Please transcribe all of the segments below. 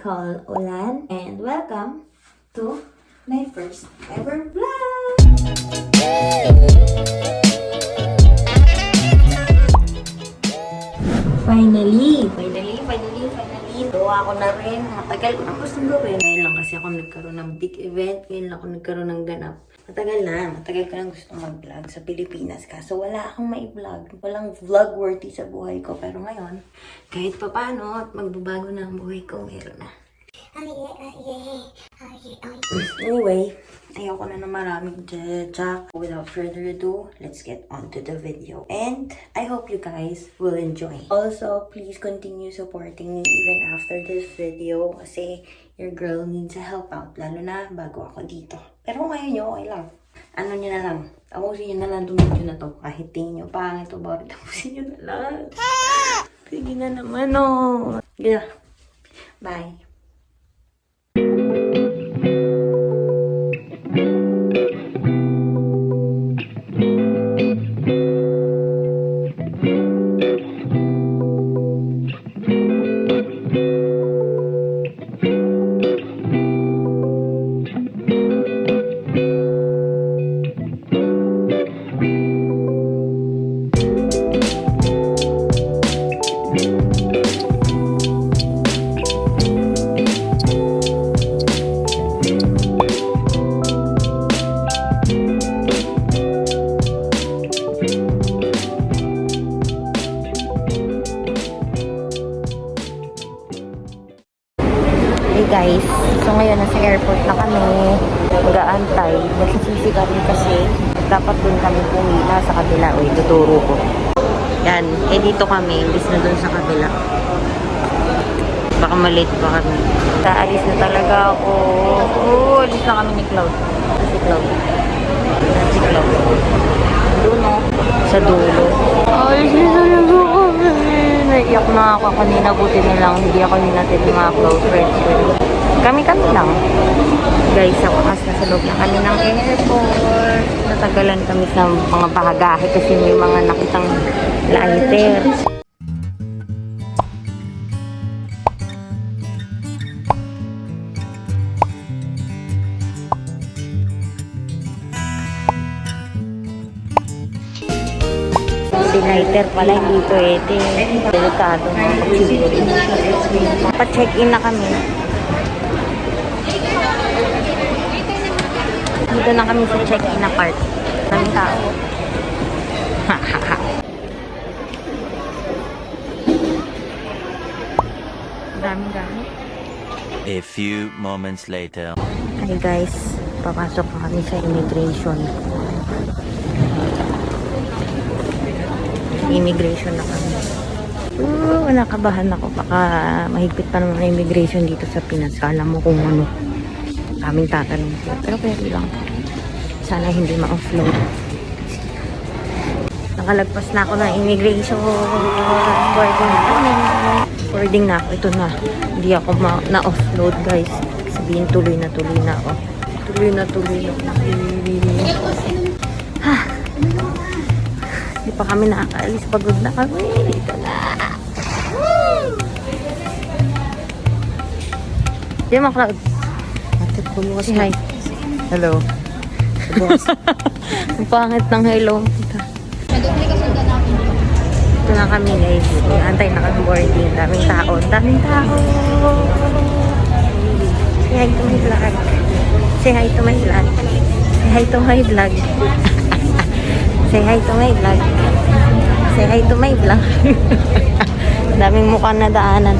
call Ulan and welcome to my first ever vlog! Finally! Gawa ko na rin. Matagal ko na gustong gawin. Ngayon lang kasi ako nagkaroon ng big event. Ngayon lang ako nagkaroon ng ganap. Matagal ko na gusto mag-vlog sa Pilipinas. Kaso wala akong mai-vlog. Walang vlog worthy sa buhay ko. Pero ngayon, kahit pa paano at magbabago na ang buhay ko, meron na. Anyway, ayoko na maraming jack. Without further ado, let's get on to the video. And I hope you guys will enjoy. Also, please continue supporting me even after this video kasi your girl needs a help out. Lalo na bago ako dito. Pero ngayon nyo, okay lang. Ano nyo na lang. Tapusin nyo na lang itong video na to. Kahit tingin nyo pangit o bawat tapusin nyo na lang. Sige na naman o. Yeah. Bye. Guys, so ngayon nasa airport na kami, mag-aantay, nagsisisi kami kasi dapat dun kami pumila sa kabila. Uy, tuturo ko. Yan, dito kami, imbis na dun sa kabila. Baka malate pa kami. Alis na talaga ako. Alis na kami ni Cloud. Si Cloud. Doon o. Sa dulo. Alis na talaga kami. Naiyak na ako kanina. Buti na lang. Hindi ako ninatid ng mga close friends ko. Kami lang. Guys, sa wakas nasa loob na kami ng airport. Natagalan kami sa mga bahagahe kasi may mga nakitang lighter. Si lighter pala hindi pwede. Delikado na pag-security. Pa-check-in na kami. Dito na kami sa check-in na part. Daming tao. Daming gamit. A few moments later. Hi guys, papasok na kami sa immigration. Immigration na kami. Nakabahan ako. Baka mahigpit pa naman ang immigration dito sa Pinas. Alam mo kung ano. Kaming tatanong ko. Pero pwede lang. Sana hindi ma-offload. Nakalagpas na ako ng immigration. Boarding na kami. Boarding na ako. Ito na. Hindi ako na-offload guys. Sabihin tuloy na ako. Tuloy na. Hindi pa kami nakakaalis. Pagod na kami. Dito na. Di mo, Cloud. Bumukas hi. Hello. Ang pangit ng hello. Ito na kami guys. Antay na kami boarding. Daming tao. Say hi to my vlog. Say hi to my vlog. Say hi to my vlog. Say hi to my vlog. Say hi to my vlog. Daming mukha na daanan.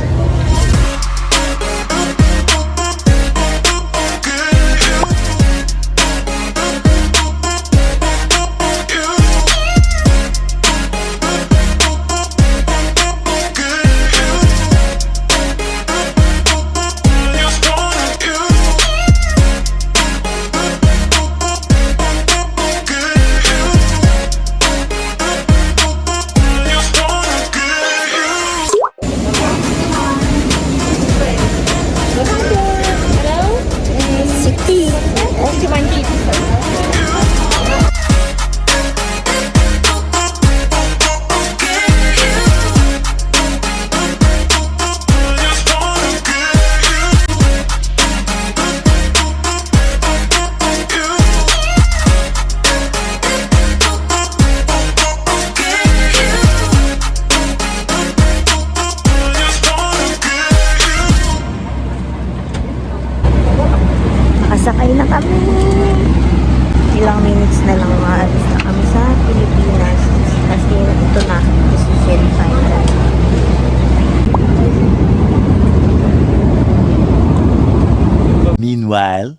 kami. Ilang minutes na lang maalis na kami sa Pilipinas. Kasi ito na, decision final. Meanwhile,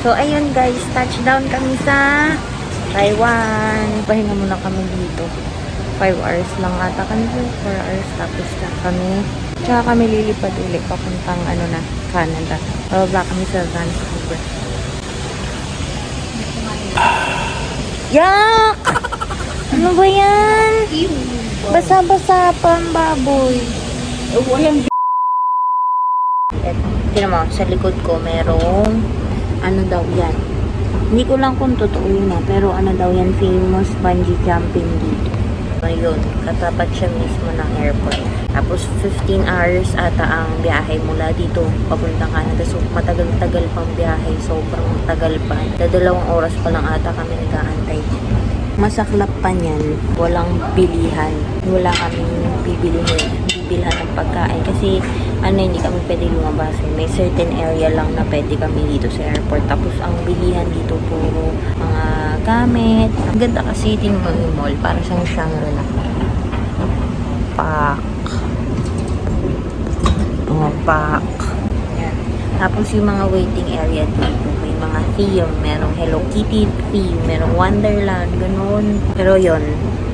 so, ayun guys, touchdown kami sa Taiwan. Pahinga muna kami dito. 5 hours lang ata kami. 4 hours. Tapos na kami. Tsaka kami lilipad ulit papuntang ano na, Canada. Bababa kami sa Vancouver. Yak! Ano ba yan? Basa-basa pa ang baboy. Tignan mo, sa likod ko merong ano daw yan. Hindi ko lang kung totoo yun pero ano daw yan, famous bungee jumping dito. Ayun, katapat siya mismo ng airport. Tapos 15 hours ata ang biyahe mula dito papuntang Canada. So matagal-tagal pang biyahe, sobrang tagal pa. 2 oras pa lang ata kami nag-aantay. Masaklap pa niyan, walang bilihan. Wala kaming bibilhan ng pagkain kasi hindi kami pwede lumabas. May certain area lang na pwede kami dito sa airport. Tapos ang bilihan dito puro mga gamit. Ang ganda kasi tingnan mo yung mall, para siyang Shangri-La. Pak. Yan. Tapos yung mga waiting area dito, may mga theme, merong Hello Kitty theme, merong Wonderland, ganun. Pero yon,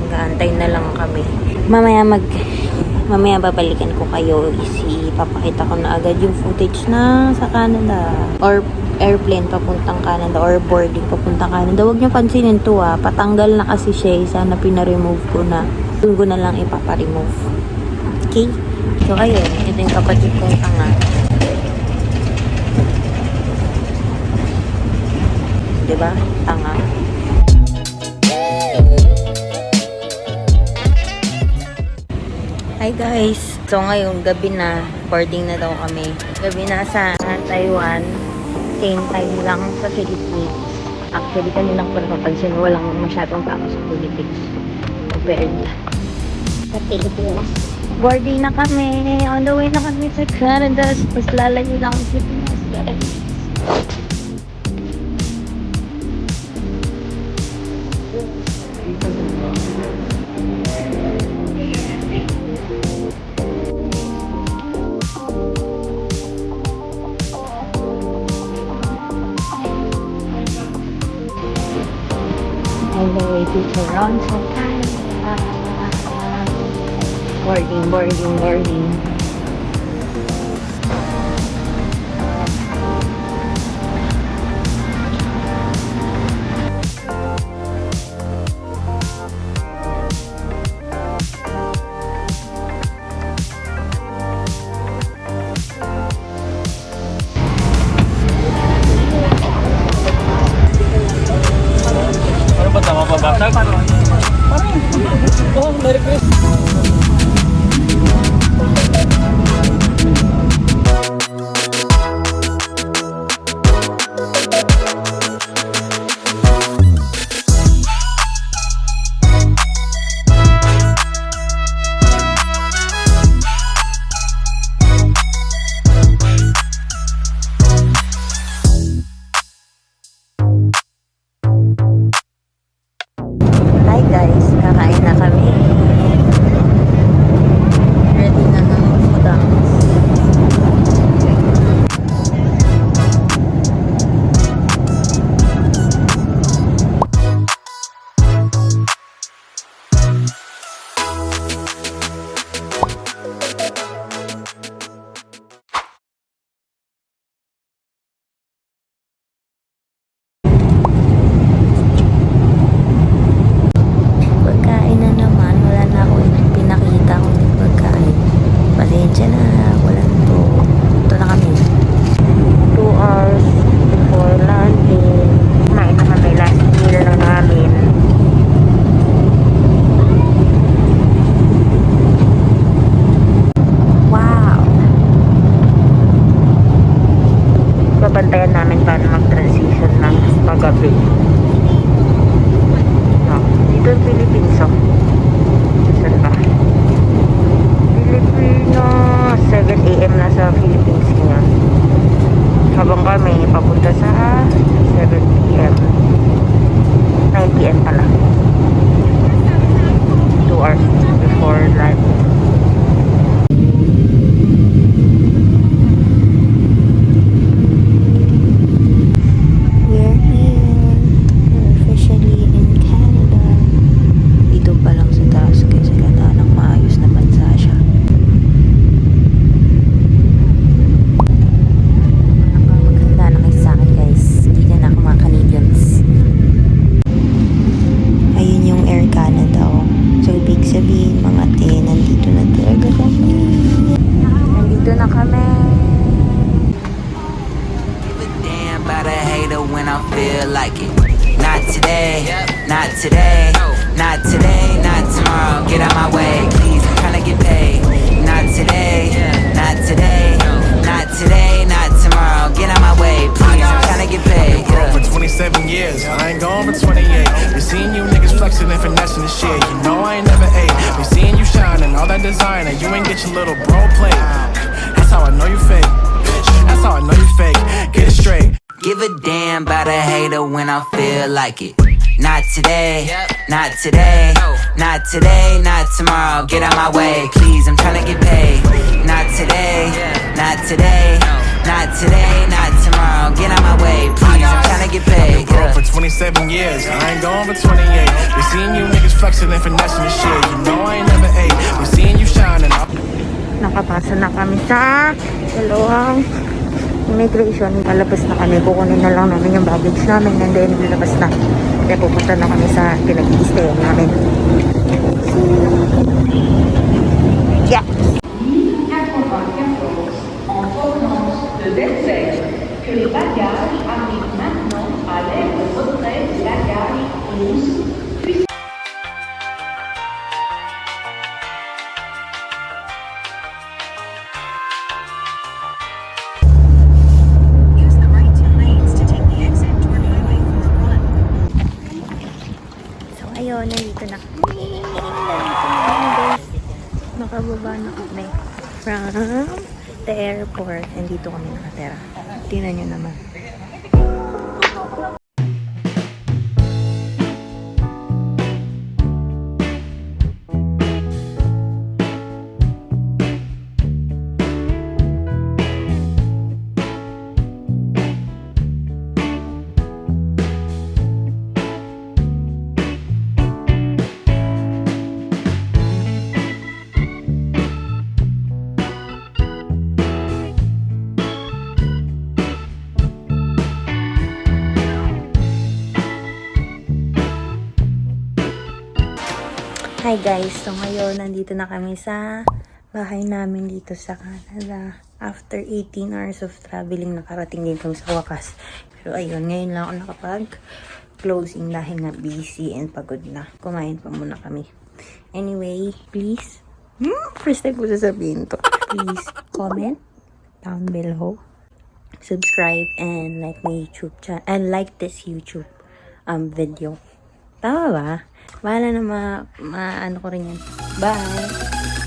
nag-aantay na lang kami. Mamaya babalikan ko kayo, papakita ko na agad yung footage na sa Canada or airplane papuntang Canada or boarding papuntang Canada. Huwag niyo pansinin to patanggal na kasi siya, sana pinaremove ko na. Doon ko na lang ipaparemove. Okay? So ayun, ito yung kapatid kong tanga. Diba? Tanga. Hi guys! So ngayon, gabi na. Boarding na daw kami. Gabi na sa Taiwan. Same time lang sa Philippines. Actually, kanilang pa napapansin, walang masyadong tao sa Philippines. Compared sa Philippines. Boarding na kami. On the way na kami sa Canada. Tapos lalayo lang ang Philippines. On the way to Toronto, Canada. Boarding. ano ba tama babasag? Oh, Merry Christmas. kami. Give a damn about a hater when I feel like it. Not today, not today, not today, not tomorrow. Get out my way, please. I'm tryna get paid. Not today, not today, not today, not tomorrow. Get out my way, please. I'm tryna get paid. For 27 years, I ain't gone for 28. Been seeing you niggas flexing and finessing the shit. You know I ain't never ate. Been seeing you shining, all that designer. You ain't get your little bro plate. That's how I know you fake. Bitch, that's how I know you fake. Get it straight. Give a damn about a hater when I feel like it. Not today, not today, not today, not tomorrow. Get out my way, please. I'm tryna get paid. Not today, not today, not today, not tomorrow. Get out my way, please. I'm tryna get paid. Bro, for 27 years, I ain't gone for 28. Been seeing you niggas flexing and finessing the shit. You know I ain't never ate. Been seeing you shining. Nakapasa na kami sa dalawang immigration. Palabas na kami. Kukunin na lang namin yung baggage namin. And then, lalabas na. Kaya pupunta na kami sa pinag-i-stay namin. Yeah! En provenance de Denzel, que les bagages arrivent maintenant à l'aire de retrait bagage 11. Use the right two lanes to take the exit toward Highway 41. So, ayun. Nandito na kami. Guys. Nakababa na kami from the airport. And dito kami nakatera. Tingnan nyo naman. Hi guys! So ngayon, nandito na kami sa bahay namin dito sa Canada. After 18 hours of traveling, nakarating din kami sa wakas. Pero ayun, ngayon lang ako nakapag-closing dahil nga busy and pagod na. Kumain pa muna kami. Anyway, please, first time ko sasabihin to. Please comment down below. Subscribe and like my YouTube channel. And like this YouTube video. Tama ba? Bahala na ano ko rin yan. Bye!